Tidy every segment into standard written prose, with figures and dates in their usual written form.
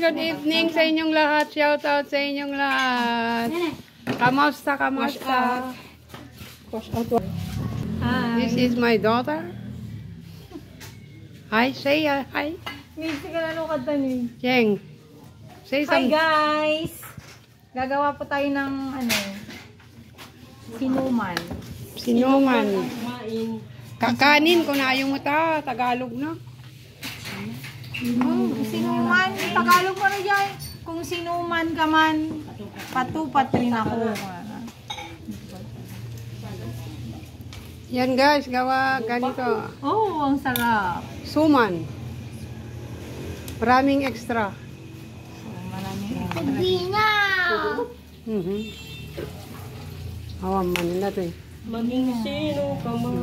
good evening sa inyong lahat. Shout out sa inyong lahat. Kamusta, kamusta? This is my daughter. Hi, say hi. Missy ka na nung kanta ni. Cheng, say Hi something. guys! Gagawa po tayo ng sinuman. Sinuman. Kakanin ko na yung mata. Tagalog na. Sinuman. Tagalog mo na dyan. Kung sinuman ka man, patupat rin ako. Yan guys, gawa ganito. Oh, ang sarap. Suman. Maraming extra. So, maraming Awam man na ito eh. maging sino ka man.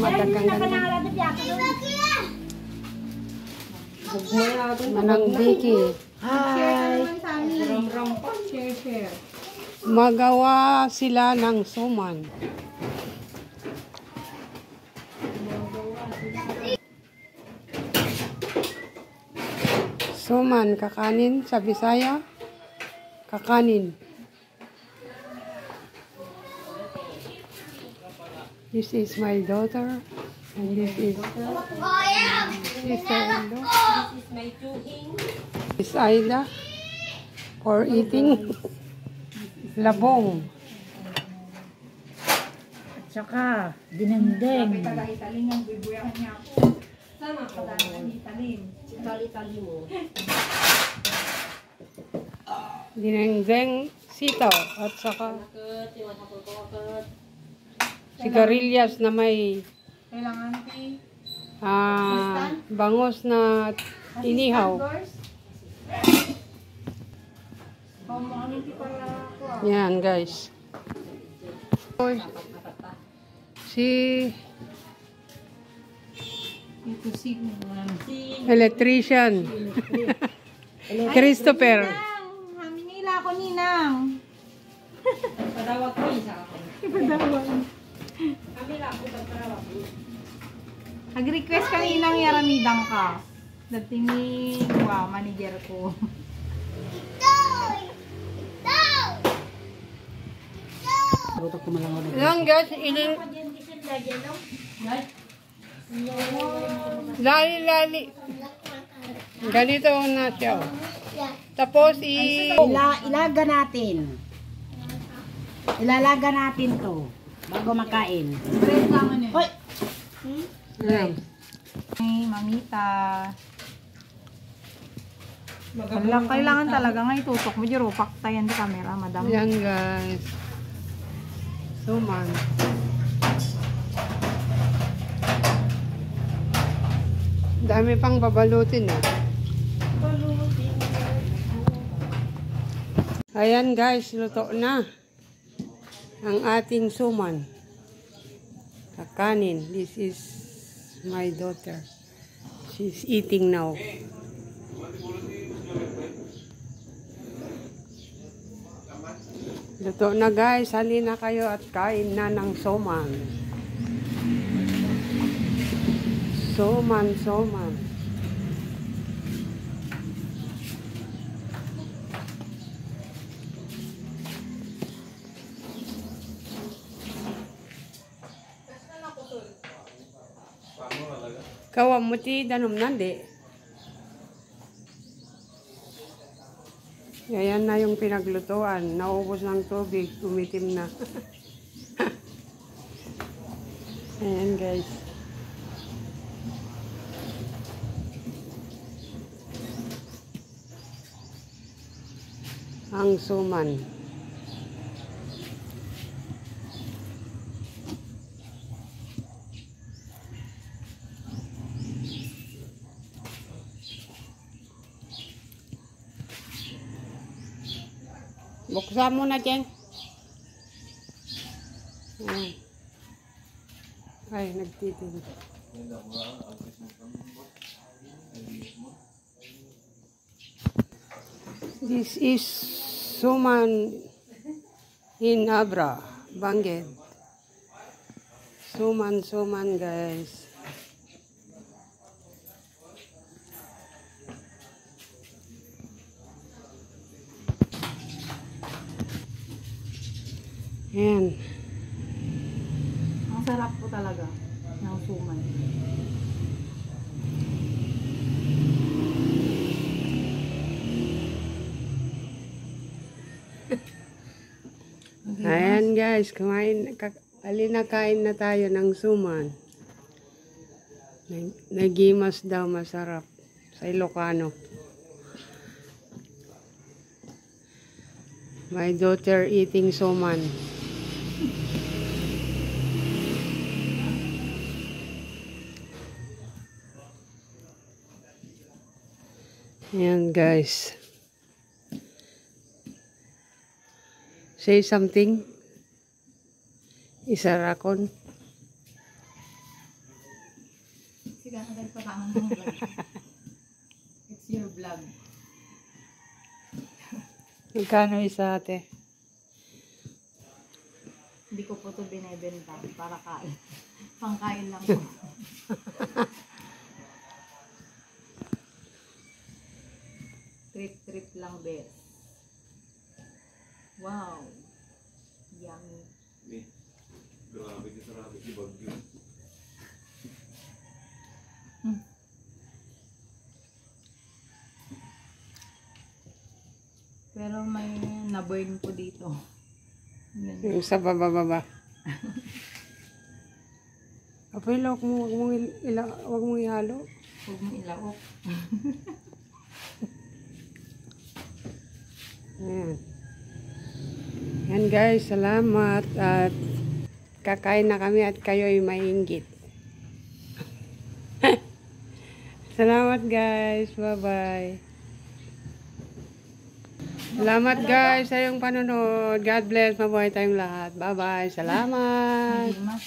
Matagang ganito. Manang Vicky. Hi! Share. Magawa sila ng suman. Suman, kakanin sa Bisaya. Kakanin. This is my daughter. And this is sister-in-law. This is my tuing. This is Aida for eating labong. At saka, dinengdeng. Taga-italing ang bibuyahan niya ako. Sama ka dahil italing. Itali-tali mo. Dinengdeng sitaw at saka sigarilyas na may Kailangan bangos na inihaw. Yan guys. Si electrician Christopher. Haminila ako ninang. Padawag ko isa ako. Padawag. Hamila ako padawag. Nag-request kaninang yaramidang ka. Dating manager ko. Yan guys, lali. Ganito na siya. Tapos Ilaga natin. Ilalaga natin to bago makain. Hoy. Ayan. Ay, mamita. Kailangan talaga nga itutok mo. Jiro, paktayan di camera, madam. Yan guys. Suman. Dami pang babalutin eh. Ayan guys, luto na ang ating suman. Kakanin. This is my daughter. She's eating now. Luto na guys, halina kayo at kain na ng suman. Suman. Kawam mo ti danom nandi. Ayan na yung pinaglutuan. Naubos ng tubig. Umitim na. Ayan guys. Ang suman. Buksan mo na dyan. Ay, nagtitin. This is suman in Abra, Bangged. Suman guys. sarap po talaga ng suman. Ayan guys, kain na tayo ng suman. Nagimas daw masarap sa Ilocano. My daughter eating suman. Ayan guys. Say something. Isarakon. Sige, agad pa ka ng vlog. It's your vlog. Magkano isa ate? Hindi ko po ito binibenta para kain. Pangkain lang po. Trip lang, best. Wow. Yummy. Grabe ka sarap si Bagyo. Pero may na-burn po dito. Ganyan. Yung sa baba. Apay, wag mong ihalo. Huwag mo ilaok. Ayan. Yan guys, salamat at kakain na kami at kayo'y mainggit. Salamat guys, bye-bye. Salamat guys sa iyong panonood. God bless, mabuhay tayong lahat. Bye-bye, salamat. Mas